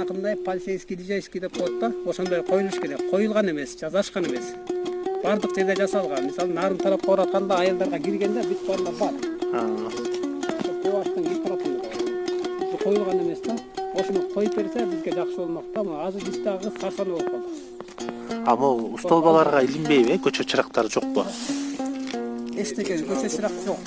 жакындай полицейский дижейский деп коет да, ошондой коюлуш керек. Коюлган эмес, жасашкан эмес. Бардык жерде жасалган. Мисалы нарын тарапка баратканда аялдарга киргенде бүт баарлар бар. Кубаштын иш тарапында коюлган эмес да. Ошону коюп берсе бизге жакшы болмок да. Азыр биз дагы сарсануу болуп калдык. А могу столбаларга илинбейби, көчө чырактары жокпу? Эчтеке көчө чырак жок.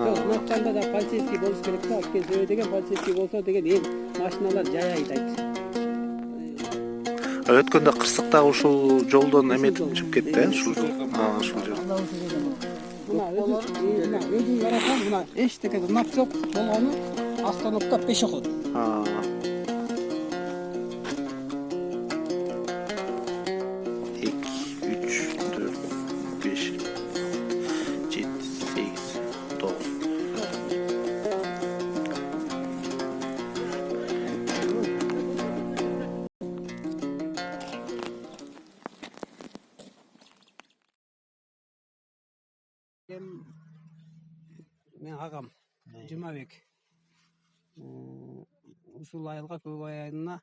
Мактанда да полицейский болуш керек да. Сөзө деген полицейский болсо деген эл машиналар жай айдайт. Өткөндө кырсыктагы ушул жолдон эметип чыгып кетти, ушул жол. Ушул жол. Мына өзүң карасаң, мына эчтеке знак жок. Болгону остановка пешеход. 2, 3, 4, 5, 6, 7, 8, 9. Мен агам Жумабек. Ушул айылга көк айына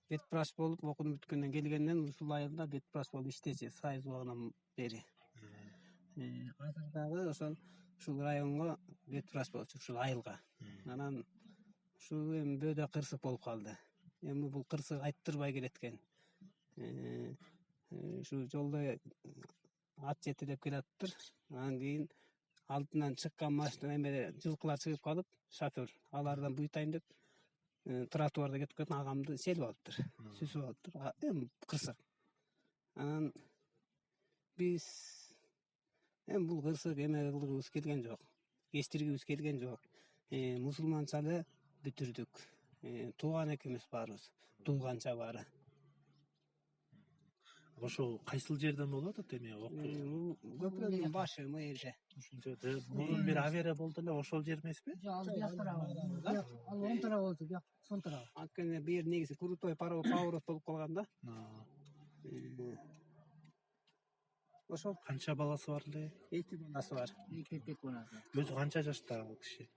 бетпраш болуп окууну бүткөндөн келгенден ушул айылда бетпраш болуп иштечи сайыз убагынан бери. Азыр дагы ушул районго бетпраш болчу ушул айылга. Анан ушул эми бөөдө кырсык болуп калды. Эми бул кырсык айттырбай келет экен. Ушу жолдо ат жетелеп келатыптыр. Анан кийин алдынан чыккан машина эме жылкылар чыгып калып, шофер алардан буйтайын деп тротуарда кетип кеткен агамды селип алыптыр. Сүзүп алыптыр. Эми кырсык. Анан биз эми бул кырсык эме кылгыбыз келген жок. Кечтиргибиз келген жок. Мусулманча эле бүтүрдүк. Тууган экенбиз баарыбыз. Тууганча баары. Ошо кайсыл жерден болуп атат эми окуу? Көпүрөнүн башы му жерде. Ушул жерде мурун бир авария болду эле, ошол жер эмеспи? Жок, ал бияк тарабы. Ал он тарабы болду, бияк сон тарабы. Анткени бир негизи крутой поворот болуп калган да. Ошол Канча баласы бар эле? 2 баласы бар. 2 эркек баласы. Өзү канча жашта ал киши?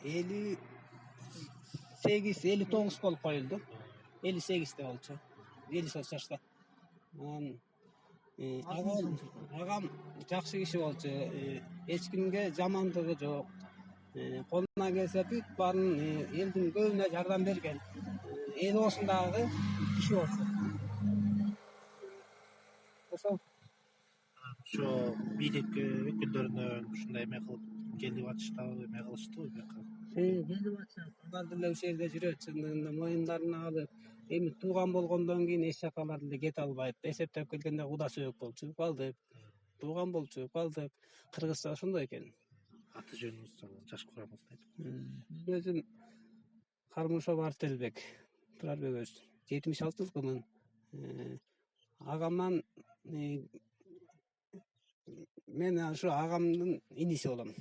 58-59 болуп коюлду. 58 болчу. 58 жашта. Агам жакшы киши болчу. Эч кимге жамандыгы жок. Колунан келсе бүт баарын элдин көбүнө жардам берген. Эл осундагы киши болчу. Ошо бийлик өкүлдөрүнөн ушундай эме кылып келип атыштабы, эме кылыштыбы бияка? Келип атышат. Алар деле ушул жерде жүрөт, чындыгында моюндарына алып. Эми тууган болгондон кийин эч жакалар деле кете албайт. Эсептеп келгенде куда сөөк болчу калдык. Тууган болчу калдык. Кыргызча ошондой экен. Аты жөнүңүз, жаш курамыңызды айтып. Өзүм Кармышов Артелбек. Турарбек өз. 76 жылкымын. Агамдан мен ошо агамдын иниси болом.